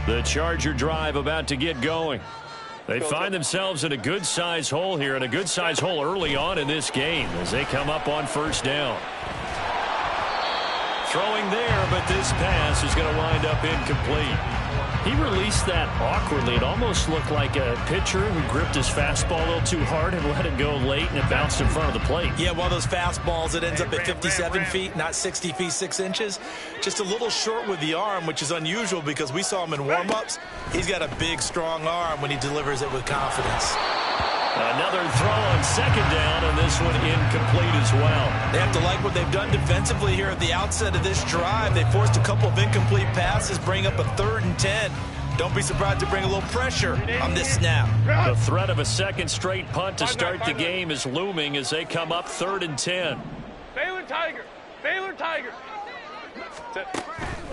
The Charger drive about to get going. They find themselves in a good-sized hole here, and a good-sized hole early on in this game as they come up on first down. Throwing there, but this pass is going to wind up incomplete. He released that awkwardly. It almost looked like a pitcher who gripped his fastball a little too hard and let it go late, and it bounced in front of the plate. Yeah, one of those fastballs that ends up at 57 feet, not 60 feet, 6 inches. Just a little short with the arm, which is unusual because we saw him in warm-ups. He's got a big, strong arm when he delivers it with confidence. Another throw on second down, and this one incomplete as well. They have to like what they've done defensively here at the outset of this drive. They forced a couple of incomplete passes, bring up a 3rd and 10. Don't be surprised to bring a little pressure on this snap. The threat of a second straight punt to start the game is looming as they come up 3rd and 10. Baylor Tiger. Baylor Tiger.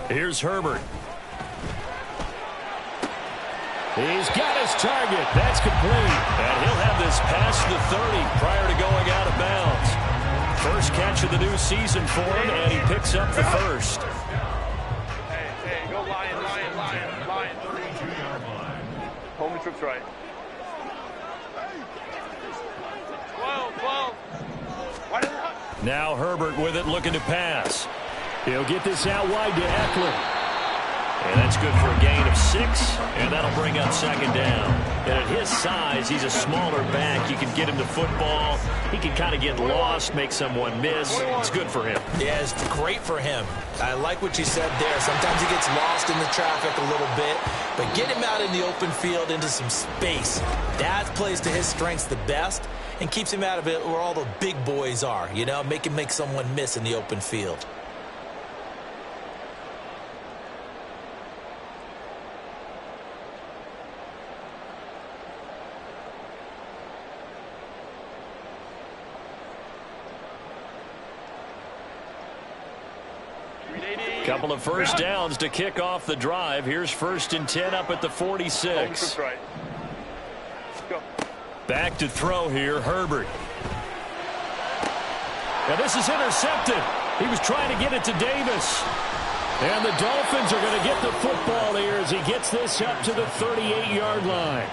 Here's Herbert. He's got his target. That's complete. And he'll have this past the 30 prior to going out of bounds. First catch of the new season for him, and he picks up the first. Hey, go Lion. Home trip's right. 12. Now Herbert with it, looking to pass. He'll get this out wide to Eckler. And that's good for a gain of 6, and that'll bring up second down. And at his size, he's a smaller back. You can get him to football. He can kind of get lost, make someone miss. It's good for him. Yeah, it's great for him. I like what you said there. Sometimes he gets lost in the traffic a little bit, but get him out in the open field into some space. That plays to his strengths the best and keeps him out of it where all the big boys are, you know, make him make someone miss in the open field. Couple of first downs to kick off the drive. Here's 1st and 10 up at the 46. Right. Go. Back to throw here, Herbert. And this is intercepted. He was trying to get it to Davis. And the Dolphins are going to get the football here as he gets this up to the 38-yard line.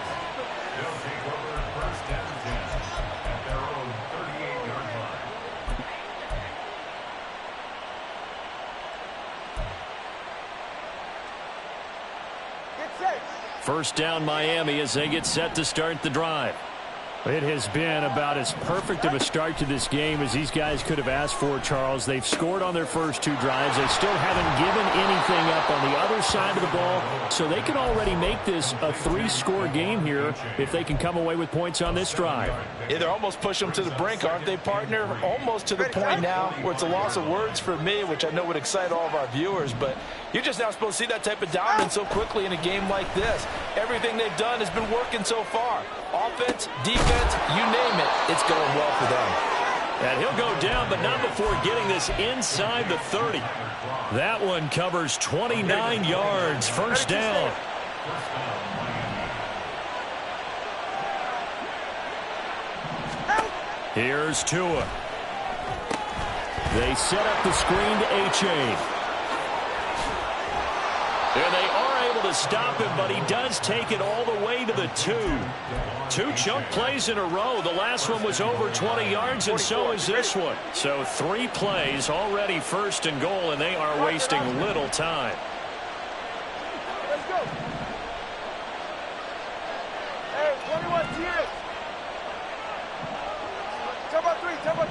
First down Miami as they get set to start the drive. It has been about as perfect of a start to this game as these guys could have asked for, Charles. They've scored on their first 2 drives. They still haven't given anything up on the other side of the ball, so they can already make this a 3-score game here if they can come away with points on this drive. Yeah, they're almost pushing them to the brink, aren't they, partner? Almost to the point now where it's a loss of words for me, which I know would excite all of our viewers, but you're just not supposed to see that type of dominance so quickly in a game like this. Everything they've done has been working so far. Offense, defense, you name it, it's going well for them. And he'll go down, but not before getting this inside the 30. That one covers 29 yards. First down. Here's Tua. They set up the screen to H.A. And they are able to stop him, but he does take it all the way to the 2. 2 chunk plays in a row. The last one was over 20 yards, and so is this one. So 3 plays already 1st and goal, and they are wasting little time. Let's go. Hey, 21 tears. Jump on 3, kick. Jump on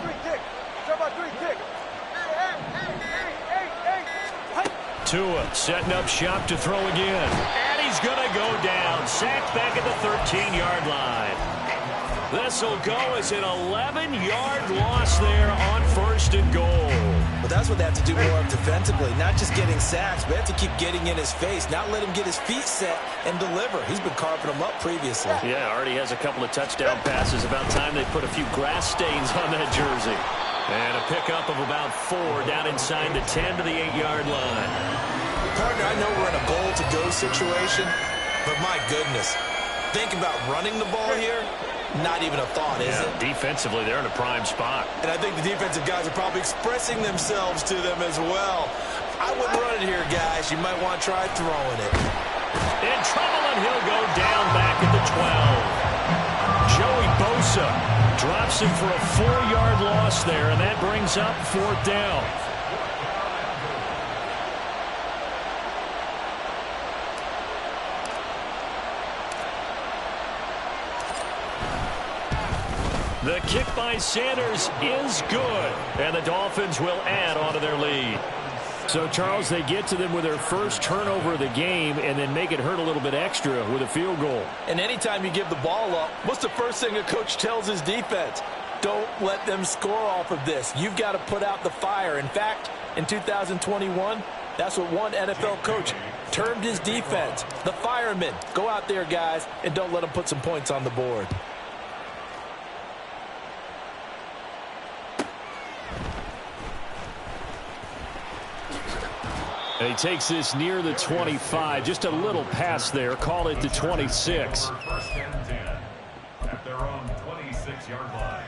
3, kick. Tua setting up shop to throw again. And he's going to go down. Sacked back at the 13-yard line. This will go as an 11-yard loss there on 1st and goal. But that's what they have to do more of defensively. Not just getting sacks, but they have to keep getting in his face. Not let him get his feet set and deliver. He's been carving them up previously. Yeah, already has a couple of touchdown passes. About time they put a few grass stains on that jersey. And a pickup of about 4 down inside the 10 to the 8-yard line. Partner, I know we're in a goal-to-go situation, but my goodness. Think about running the ball here. Not even a thought, is it? Defensively, they're in a prime spot. And I think the defensive guys are probably expressing themselves to them as well. I wouldn't run it here, guys. You might want to try throwing it. Bosa drops him for a 4-yard loss there, and that brings up 4th down. The kick by Sanders is good, and the Dolphins will add on to their lead. So, Charles, they get to them with their first turnover of the game and then make it hurt a little bit extra with a field goal. And anytime you give the ball up, what's the first thing a coach tells his defense? Don't let them score off of this. You've got to put out the fire. In fact, in 2021, that's what one NFL coach termed his defense. The firemen. Go out there, guys, and don't let them put some points on the board. And he takes this near the 25. Just a little pass there. Call it the 26. First and 10 at their own 26-yard line.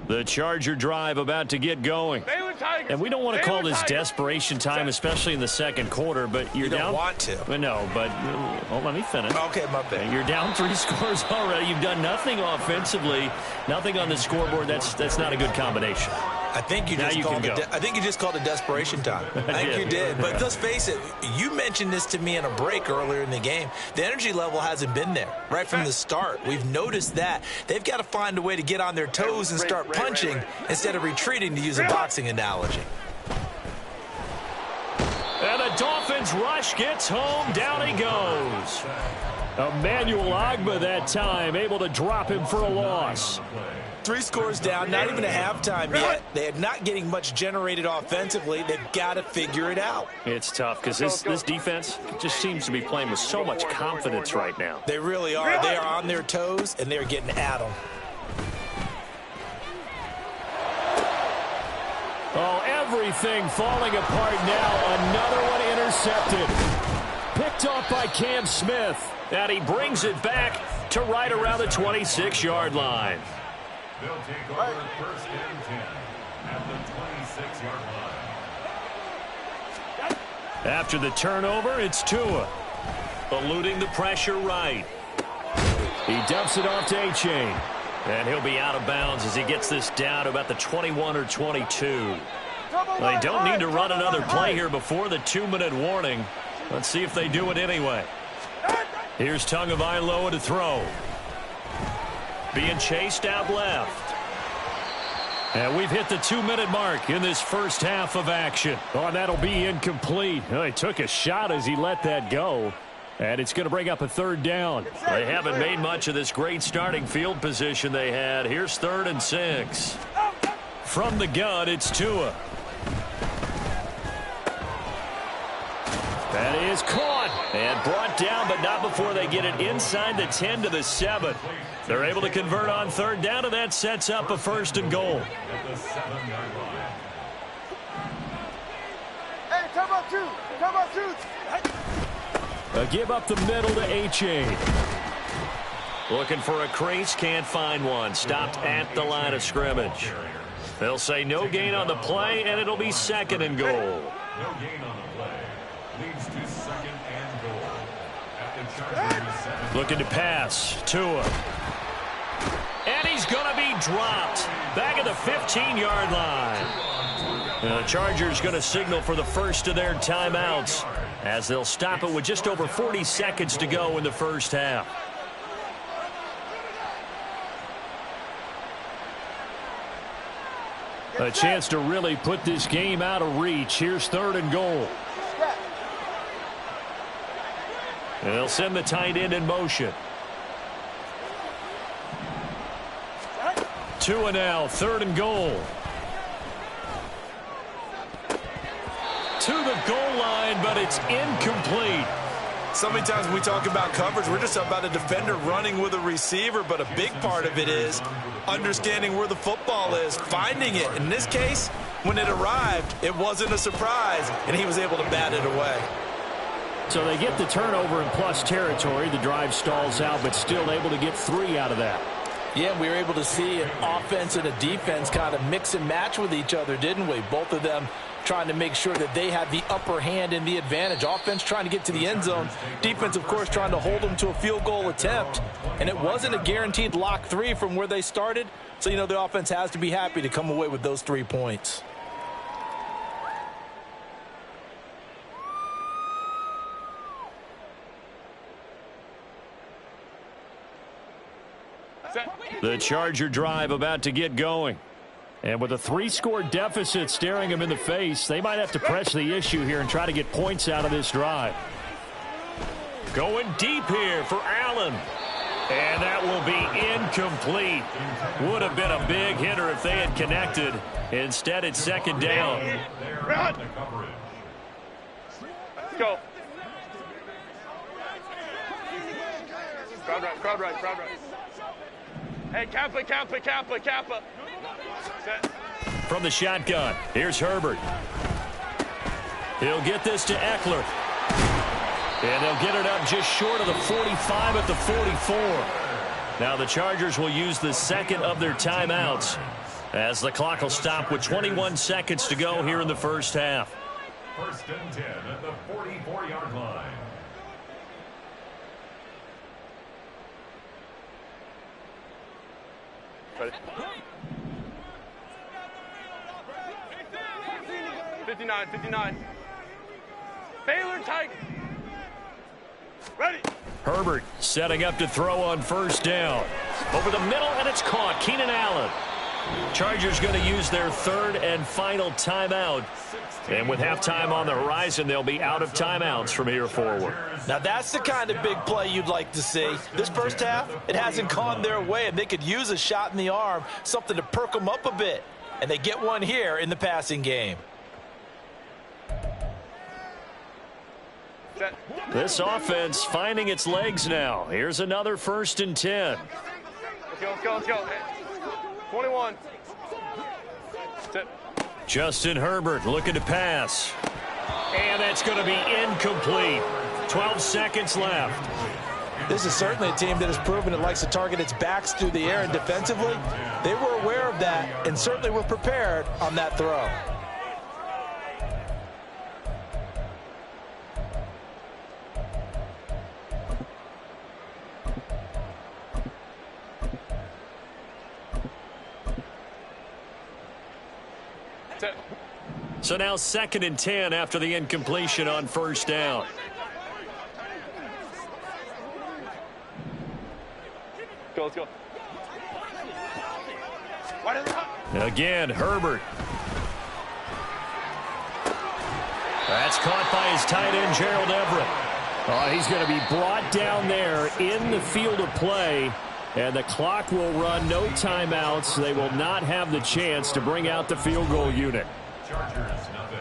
The Charger drive about to get going. And we don't want to call this desperation time, especially in the second quarter, but you're down. You don't want to. No, but let me finish. Okay, my bad. You're down 3 scores already. You've done nothing offensively, nothing on the scoreboard. That's not a good combination. I think you just called it desperation time. I think you did. But let's face it, you mentioned this to me in a break earlier in the game. The energy level hasn't been there right from the start. We've noticed that. They've got to find a way to get on their toes and start punching instead of retreating, to use a boxing analogy. And the Dolphins rush gets home. Down he goes. Emmanuel Ogbah that time, able to drop him for a loss. 3 scores down, not even a halftime yet. They are not getting much generated offensively. They've got to figure it out. It's tough because this defense just seems to be playing with so much confidence right now. They really are. They are on their toes, and they're getting at them. Oh, everything falling apart now. Another one intercepted. Picked off by Cam Smith. And he brings it back to right around the 26-yard line. They'll take over first and 10 at the 26-yard line. After the turnover, it's Tua. Eluding the pressure right. He dumps it off to A-Chain. And he'll be out of bounds as he gets this down to about the 21 or 22. They don't need to run another play here before the 2-minute warning. Let's see if they do it anyway. Here's Tagovailoa to throw. Being chased out left. And we've hit the 2-minute mark in this first half of action. Oh, and that'll be incomplete. Oh, he took a shot as he let that go. And it's going to bring up a 3rd down. They haven't made much of this great starting field position they had. Here's 3rd and 6. From the gun, it's Tua. That is caught and brought down, but not before they get it inside the 10 to the 7. They're able to convert on 3rd down, and that sets up a 1st and goal. Hey, come on, two. Come on, two. A give up the middle to A-Chain. Looking for a crease, can't find one. Stopped at the line of scrimmage. They'll say no gain on the play, and it'll be 2nd and goal. No gain on the play. Leads to 2nd and goal. At the Chargers 7. Looking to pass. Tua. And he's going to be dropped. Back at the 15-yard line. The Chargers going to signal for the first of their timeouts as they'll stop it with just over 40 seconds to go in the first half. A chance to really put this game out of reach. Here's 3rd and goal. And they'll send the tight end in motion. Tua now, 3rd and goal. To the goal line, but it's incomplete. So many times when we talk about coverage, we're just about a defender running with a receiver, but a big part of it is understanding where the football is, finding it. In this case, when it arrived, it wasn't a surprise, and he was able to bat it away. So they get the turnover in plus territory. The drive stalls out, but still able to get 3 out of that. Yeah, we were able to see an offense and a defense kind of mix and match with each other, didn't we? Both of them trying to make sure that they have the upper hand and the advantage. Offense trying to get to the end zone. Defense, of course, trying to hold them to a field goal attempt. And it wasn't a guaranteed lock 3 from where they started. So, you know, the offense has to be happy to come away with those 3 points. The Charger drive about to get going. And with a 3-score deficit staring them in the face, they might have to press the issue here and try to get points out of this drive. Going deep here for Allen. And that will be incomplete. Would have been a big hitter if they had connected. Instead, it's second down. Let's go. Crowd right. Hey, Kappa. Set. From the shotgun, here's Herbert. He'll get this to Eckler. And they'll get it up just short of the 45 at the 44. Now the Chargers will use the second of their timeouts as the clock will stop with 21 seconds to go here in the first half. First and 10 at the 44-yard line. Ready? 59. Baylor Tiger. Ready. Herbert setting up to throw on first down. Over the middle, and it's caught. Keenan Allen. Chargers going to use their third and final timeout. And with halftime on the horizon, they'll be out of timeouts from here forward. Now, that's the kind of big play you'd like to see. This first half, it hasn't gone their way, and they could use a shot in the arm, something to perk them up a bit. And they get one here in the passing game. Set. This offense finding its legs now. Here's another first and 10. Let's go. 21. Set. Justin Herbert looking to pass. And that's going to be incomplete. 12 seconds left. This is certainly a team that has proven it likes to target its backs through the air, and defensively, they were aware of that and certainly were prepared on that throw. So now second and 10 after the incompletion on first down. Let's go. Again, Herbert. That's caught by his tight end, Gerald Everett. He's going to be brought down there in the field of play. And the clock will run, no timeouts. They will not have the chance to bring out the field goal unit. Chargers, nothing.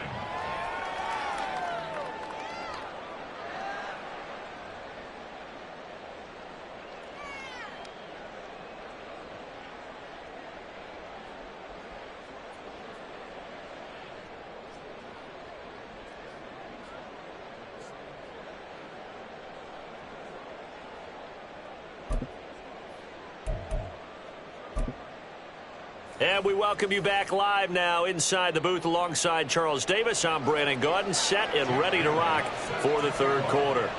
And we welcome you back live now inside the booth alongside Charles Davis. I'm Brandon Gaudin, set and ready to rock for the third quarter.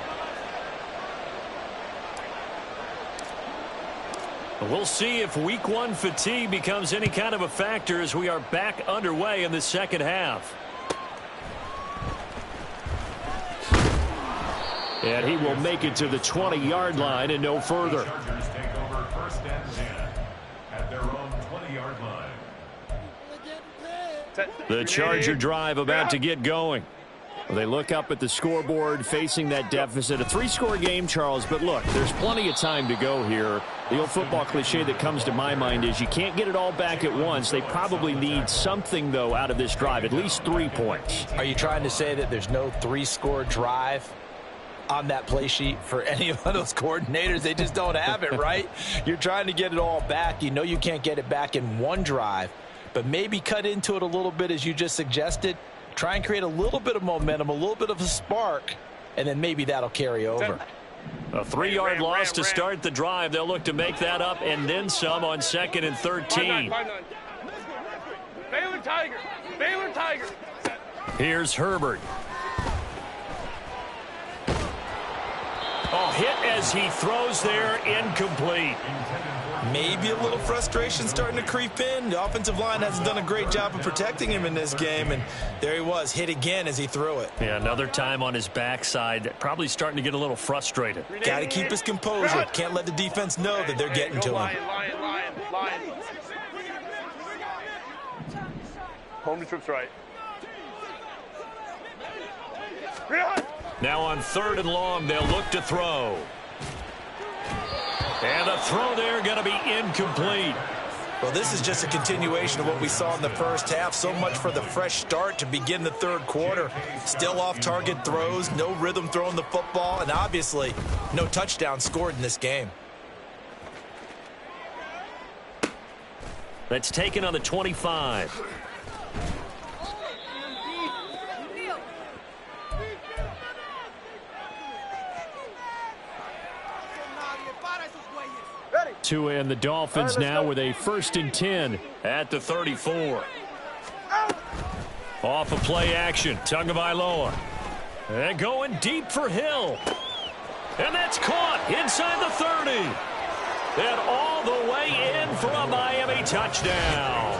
We'll see if week one fatigue becomes any kind of a factor as we are back underway in the second half. And he will make it to the 20-yard line and no further. Chargers take over first and 10 at their own 20-yard line. The Charger drive about to get going. They look up at the scoreboard facing that deficit. A 3-score game, Charles, but look, there's plenty of time to go here. The old football cliche that comes to my mind is you can't get it all back at once. They probably need something, though, out of this drive, at least 3 points. Are you trying to say that there's no 3-score drive on that play sheet for any of those coordinators? They just don't have it, right? You're trying to get it all back. You know you can't get it back in one drive, but maybe cut into it a little bit as you just suggested. Try and create a little bit of momentum, a little bit of a spark, and then maybe that'll carry over. A 3-yard loss to start the drive. They'll look to make that up and then some on 2nd and 13. Baylor Tiger. Here's Herbert. Oh, hit as he throws there, incomplete. Maybe a little frustration starting to creep in. The offensive line hasn't done a great job of protecting him in this game, and there he was, hit again as he threw it. Yeah, another time on his backside, probably starting to get a little frustrated. Got to keep his composure. Can't let the defense know that they're getting to him. Line. Home to trips right. Now on 3rd and long, they'll look to throw. And the throw there going to be incomplete. Well, this is just a continuation of what we saw in the first half. So much for the fresh start to begin the 3rd quarter. Still off-target throws, no rhythm throwing the football, and obviously no touchdown scored in this game. That's taken on the 25. Tua and the Dolphins now with a 1st and 10 at the 34. Off of play action, Tagovailoa. And going deep for Hill. And that's caught inside the 30. And all the way in for a Miami touchdown.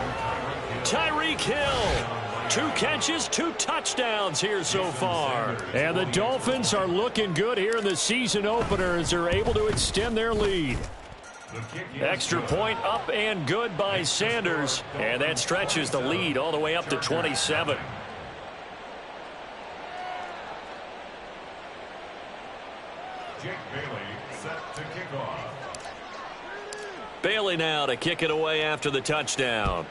Tyreek Hill. 2 catches, 2 touchdowns here so far. And the Dolphins are looking good here in the season opener as they're able to extend their lead. Extra point up and good by Sanders. And that stretches the lead all the way up to 27. Jake Bailey set to kick off. Bailey now to kick it away after the touchdown.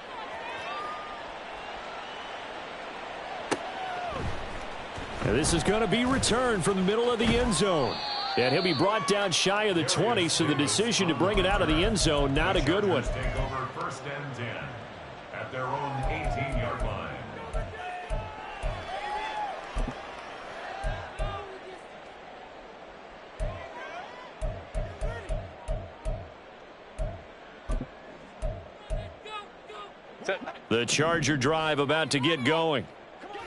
And this is going to be returned from the middle of the end zone. And he'll be brought down shy of the 20, so the decision to bring it out of the end zone, not a good one. Take over 1st and 10 at their own 18-yard line. The Charger drive about to get going.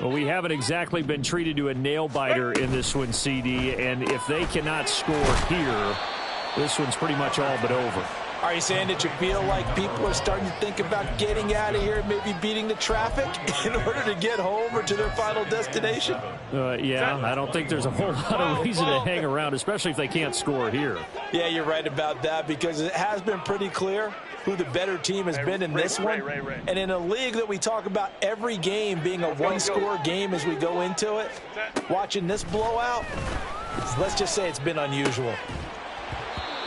Well, we haven't exactly been treated to a nail-biter in this one, CD, and if they cannot score here, this one's pretty much all but over. Are you saying that you feel like people are starting to think about getting out of here, maybe beating the traffic in order to get home or to their final destination? Yeah, I don't think there's a whole lot of reason to hang around, especially if they can't score here. Yeah, you're right about that, because it has been pretty clear who the better team has been in this one. And in a league that we talk about every game being a one-score game as we go into it, watching this blowout, let's just say it's been unusual.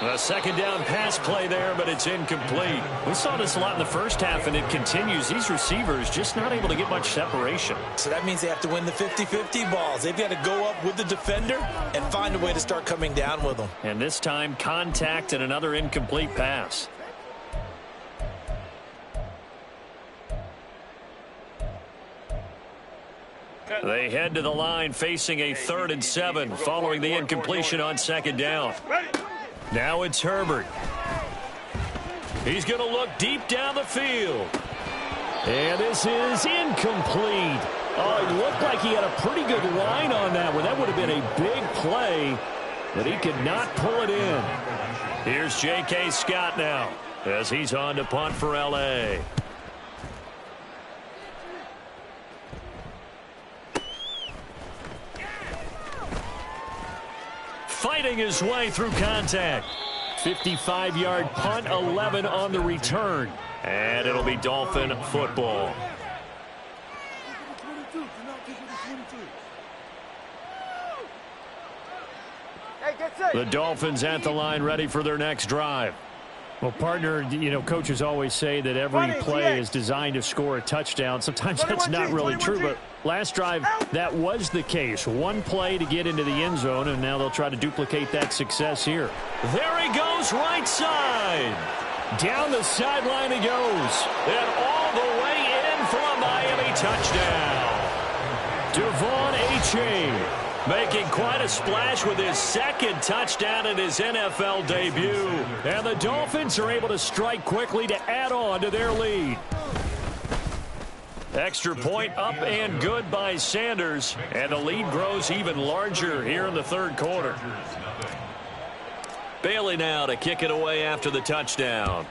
A 2nd down pass play there, but it's incomplete. We saw this a lot in the first half, and it continues. These receivers just not able to get much separation. So that means they have to win the 50-50 balls. They've got to go up with the defender and find a way to start coming down with them. And this time, contact and another incomplete pass. They head to the line facing a 3rd and 7 following the incompletion on 2nd down. Now it's Herbert. He's going to look deep down the field. And this is incomplete. Oh, it looked like he had a pretty good line on that one. That would have been a big play, but he could not pull it in. Here's J.K. Scott now as he's on to punt for L.A. Fighting his way through contact. 55-yard punt, 11 on the return. And it'll be Dolphin football. The Dolphins at the line ready for their next drive. Well, partner, you know, coaches always say that every play is designed to score a touchdown. Sometimes that's not really true, but last drive, that was the case. One play to get into the end zone, and now they'll try to duplicate that success here. There he goes, right side. Down the sideline he goes. And all the way in for a Miami touchdown. Devon Achane making quite a splash with his 2nd touchdown in his NFL debut. And the Dolphins are able to strike quickly to add on to their lead. Extra point up and good by Sanders, and the lead grows even larger here in the third quarter. Bailey now to kick it away after the touchdown.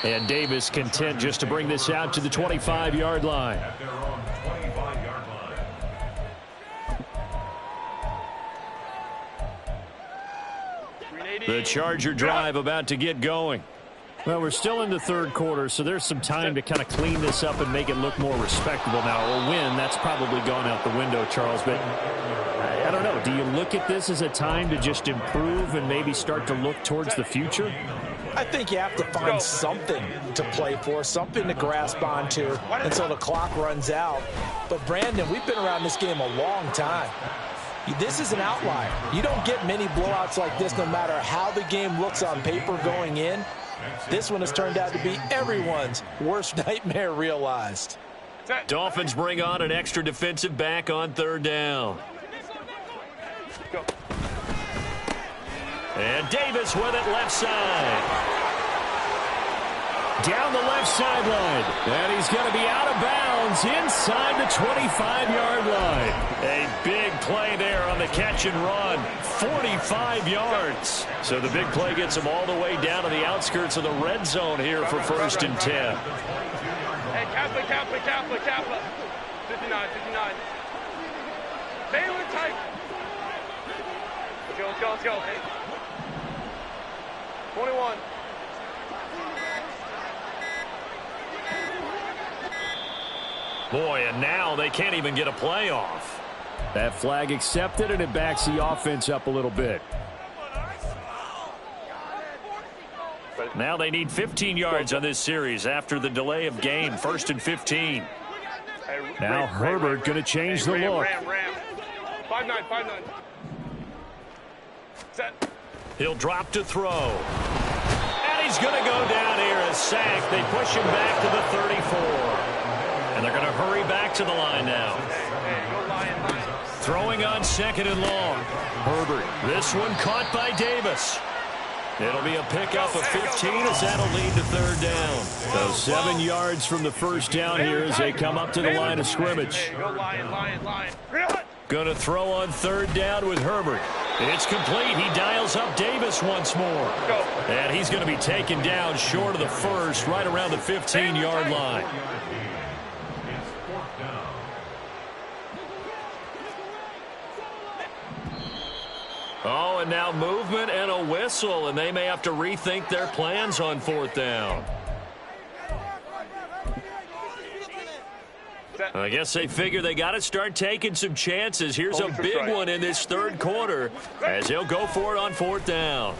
And Davis content just to bring this out to the 25-yard line. At their own 25-yard line. The Charger drive about to get going. Well, we're still in the third quarter, so there's some time to kind of clean this up and make it look more respectable. Now, a win, that's probably gone out the window, Charles, but I don't know. Do you look at this as a time to just improve and maybe start to look towards the future? I think you have to find something to play for, something to grasp onto until the clock runs out. But, Brandon, we've been around this game a long time. This is an outlier. You don't get many blowouts like this no matter how the game looks on paper going in. This one has turned out to be everyone's worst nightmare realized. Dolphins bring on an extra defensive back on third down. And Davis with it left side. Down the left sideline. And he's going to be out of bounds inside the 25-yard line. A big play there on the catch and run. 45 yards. So the big play gets him all the way down to the outskirts of the red zone here for 1st and 10. Hey, Kappa. 59. Baylor tight. Let's go. Hey. 21. Boy, and now they can't even get a play off. That flag accepted, and it backs the offense up a little bit. Now they need 15 yards on this series after the delay of game. 1st and 15. Now Herbert going to change the look. Ram. 5-9. Set. He'll drop to throw. And he's going to go down here, a sack. They push him back to the 34. And they're going to hurry back to the line now. Throwing on 2nd and long. Herbert, this one caught by Davis. It'll be a pickup of 15 as that'll lead to 3rd down. So 7 yards from the first down here as they come up to the line of scrimmage. Going to throw on 3rd down with Herbert. It's complete. He dials up Davis once more. And he's going to be taken down short of the first, right around the 15-yard line. Oh, and now movement and a whistle, and they may have to rethink their plans on 4th down. I guess they figure they got to start taking some chances. Here's a big one in this third quarter as he'll go for it on 4th down.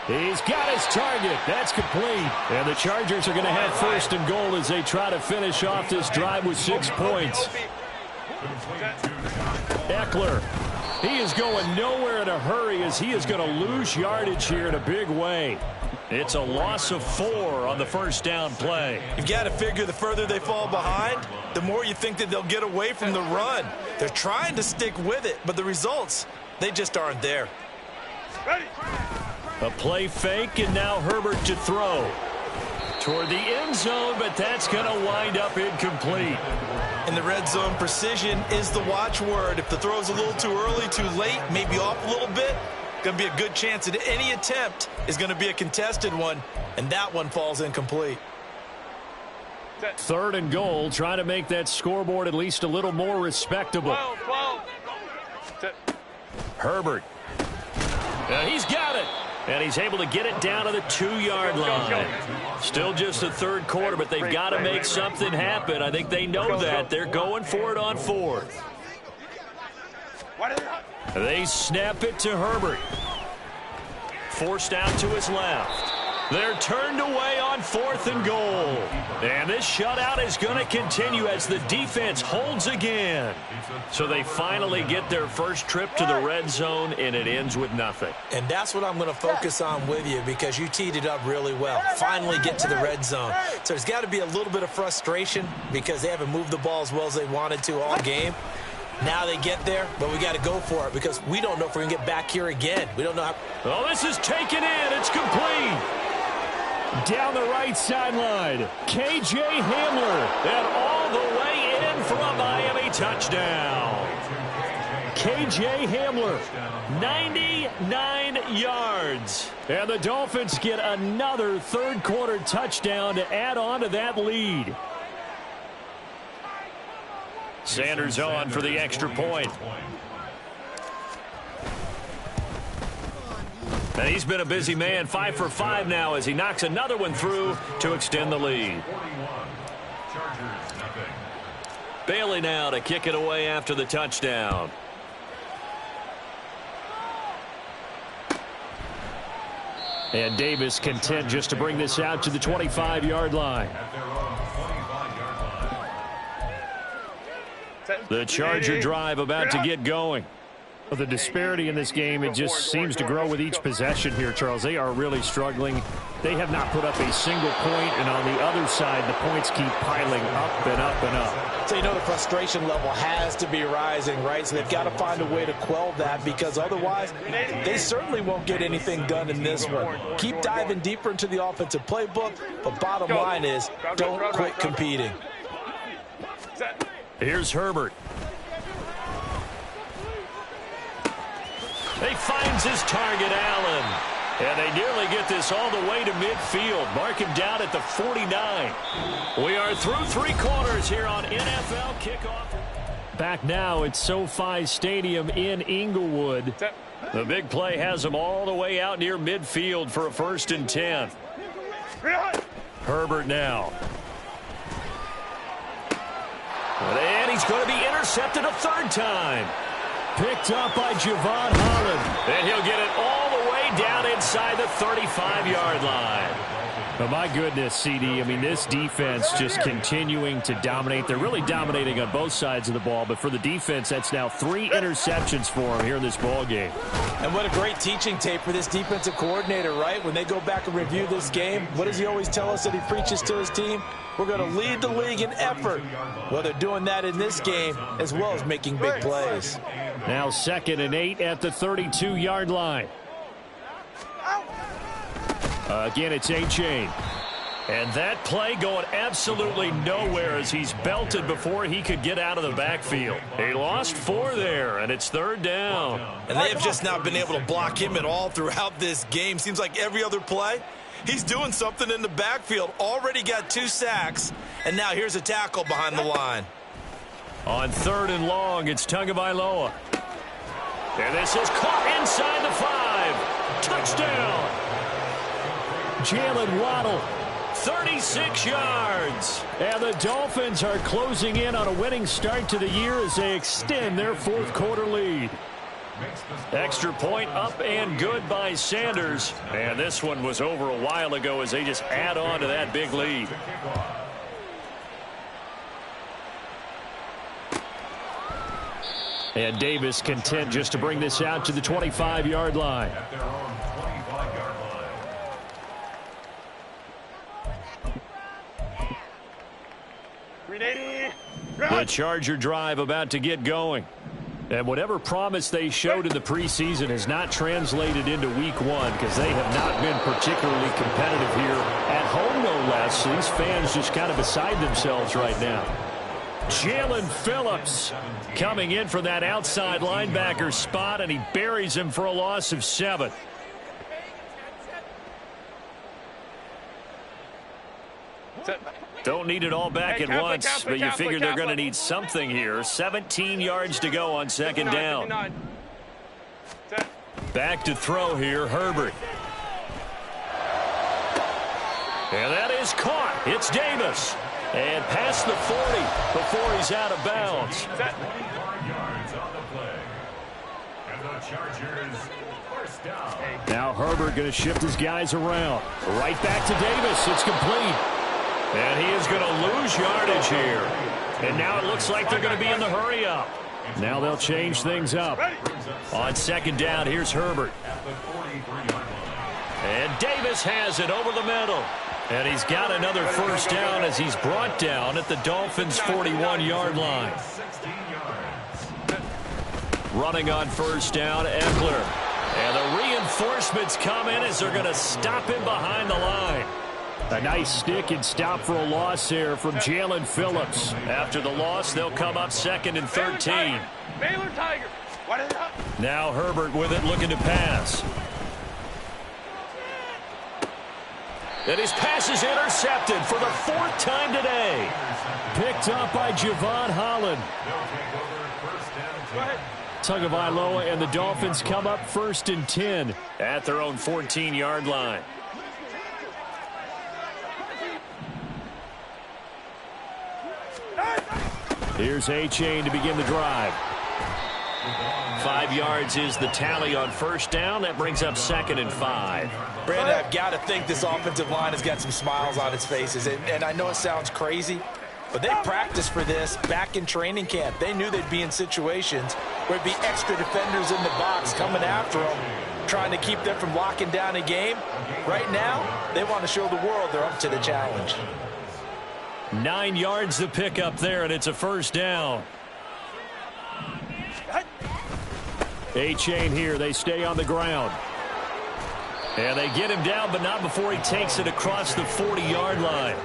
He's got his target. That's complete. And the Chargers are going to have 1st and goal as they try to finish off this drive with 6 points. Eckler. He is going nowhere in a hurry as he is going to lose yardage here in a big way. It's a loss of 4 on the 1st down play. You've got to figure the further they fall behind, the more you think that they'll get away from the run. They're trying to stick with it, but the results, they just aren't there. Ready. A play fake, and now Herbert to throw. Toward the end zone, but that's going to wind up incomplete. In the red zone, precision is the watchword. If the throw's a little too early, too late, maybe off a little bit, going to be a good chance that any attempt is going to be a contested one, and that one falls incomplete. 3rd and goal, trying to make that scoreboard at least a little more respectable. 12. Herbert. He's got it. And he's able to get it down to the 2-yard line. Still just the third quarter, but they've got to make something happen. I think they know that. They're going for it on 4th. They snap it to Herbert. Forced out to his left. They're turned away on 4th and goal. And this shutout is going to continue as the defense holds again. So they finally get their first trip to the red zone, and it ends with nothing. And that's what I'm going to focus on with you because you teed it up really well. Finally get to the red zone. So there's got to be a little bit of frustration because they haven't moved the ball as well as they wanted to all game. Now they get there, but we got to go for it because we don't know if we're going to get back here again. We don't know how. Oh, this is taken in. It's complete. Down the right sideline, K.J. Hamler, and all the way in for a Miami touchdown. K.J. Hamler, 99 yards. And the Dolphins get another third-quarter touchdown to add on to that lead. Sanders on for the extra point. And he's been a busy man, 5 for 5 now as he knocks another one through to extend the lead. Bailey now to kick it away after the touchdown. And Davis content just to bring this out to the 25-yard line. The Charger drive about to get going. The disparity in this game, it just seems to grow with each possession here, Charles. They are really struggling. They have not put up a single point, and on the other side, the points keep piling up and up and up. So you know the frustration level has to be rising, right? So they've got to find a way to quell that because otherwise they certainly won't get anything done in this one. Keep diving deeper into the offensive playbook, but bottom line is don't quit competing. Here's Herbert. He finds his target, Allen. And they nearly get this all the way to midfield. Mark him down at the 49. We are through 3 quarters here on NFL Kickoff. Back now at SoFi Stadium in Inglewood. The big play has them all the way out near midfield for a 1st and 10. Herbert now. And he's going to be intercepted a 3rd time. Picked up by Javon Holland. And he'll get it all the way down inside the 35-yard line. Oh, my goodness, CD. I mean, this defense just continuing to dominate. They're really dominating on both sides of the ball. But for the defense, that's now 3 interceptions for them here in this ball game. And what a great teaching tape for this defensive coordinator, right? When they go back and review this game, what does he always tell us that he preaches to his team? We're going to lead the league in effort. Well, they're doing that in this game as well as making big plays. Now 2nd and 8 at the 32-yard line. Again, it's A-Chain. And that play going absolutely nowhere as he's belted before he could get out of the backfield. He lost 4 there, and it's 3rd down. And they have just not been able to block him at all throughout this game. Seems like every other play, he's doing something in the backfield. Already got 2 sacks, and now here's a tackle behind the line. On 3rd and long, it's Tagovailoa. And this is caught inside the 5. Touchdown. Jalen Waddle, 36 yards. And the Dolphins are closing in on a winning start to the year as they extend their 4th quarter lead. Extra point up and good by Sanders. And this one was over a while ago as they just add on to that big lead. And Davis content just to bring this out to the 25-yard line. The Charger drive about to get going. And whatever promise they showed in the preseason has not translated into week 1 because they have not been particularly competitive here at home, no less. So these fans just kind of beside themselves right now. Jalen Phillips coming in from that outside linebacker spot, and he buries him for a loss of 7. Don't need it all back at once, but you figure they're going to need something here. 17 yards to go on 2nd down. Back to throw here, Herbert. And that is caught. It's Davis. And past the 40 before he's out of bounds. Now Herbert going to shift his guys around. Right back to Davis. It's complete. And he is going to lose yardage here. And now it looks like they're going to be in the hurry up. Now they'll change things up. On 2nd down, here's Herbert. And Davis has it over the middle. And he's got another 1st down as he's brought down at the Dolphins' 41-yard line. Running on first down, Eckler. And the reinforcements come in as they're going to stop him behind the line. A nice stick and stop for a loss there from Jalen Phillips. After the loss, they'll come up 2nd and 13. Baylor Tiger. Now Herbert with it, looking to pass. And his pass is intercepted for the 4th time today. Picked up by Javon Holland. Tagovailoa and the Dolphins come up 1st and 10 at their own 14-yard line. Here's A-Chain to begin the drive. 5 yards is the tally on first down. That brings up 2nd and 5. Brandon, I've got to think this offensive line has got some smiles on its faces. And I know it sounds crazy, but they practiced for this back in training camp. They knew they'd be in situations where it'd be extra defenders in the box coming after them, trying to keep them from locking down a game. Right now, they want to show the world they're up to the challenge. 9 yards to pick up there, and it's a first down. A-Chain here. They stay on the ground. And they get him down, but not before he takes it across the 40-yard line.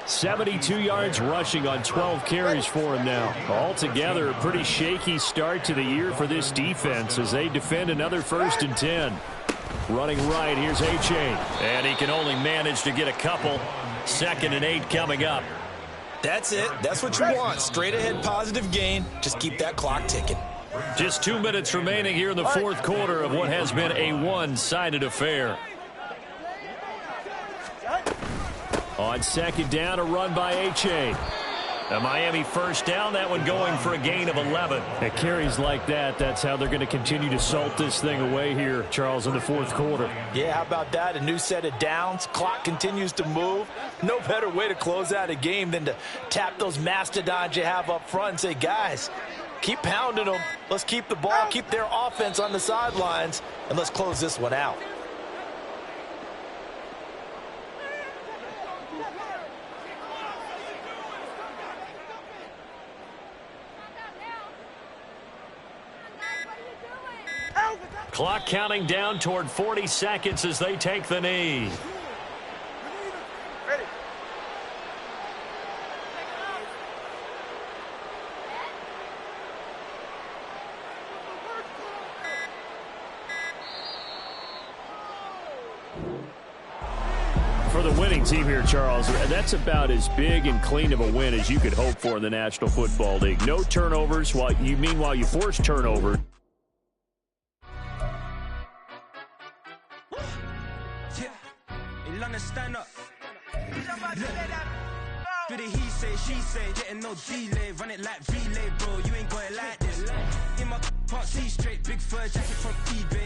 72 yards rushing on 12 carries for him now. Altogether, a pretty shaky start to the year for this defense as they defend another 1st and 10. Running right, here's A-Chain. And he can only manage to get a couple. 2nd and 8 coming up. That's it. That's what you want. Straight ahead positive gain. Just keep that clock ticking. Just 2 minutes remaining here in the 4th quarter of what has been a one-sided affair. On 2nd down, a run by A-Chain. A Miami first down, that one going for a gain of 11. At carries like that, that's how they're going to continue to salt this thing away here, Charles, in the 4th quarter. Yeah, how about that? A new set of downs. Clock continues to move. No better way to close out a game than to tap those mastodons you have up front and say, guys, keep pounding them. Let's keep the ball, keep their offense on the sidelines, and let's close this one out. Clock counting down toward 40 seconds as they take the knee. Ready. For the winning team here, Charles, that's about as big and clean of a win as you could hope for in the National Football League. No turnovers, while you force turnover. Stand up. Do the he say, she say, getting no delay, run it like relay, bro. You ain't got it like this. In my can't see straight, big fur jacket from eBay.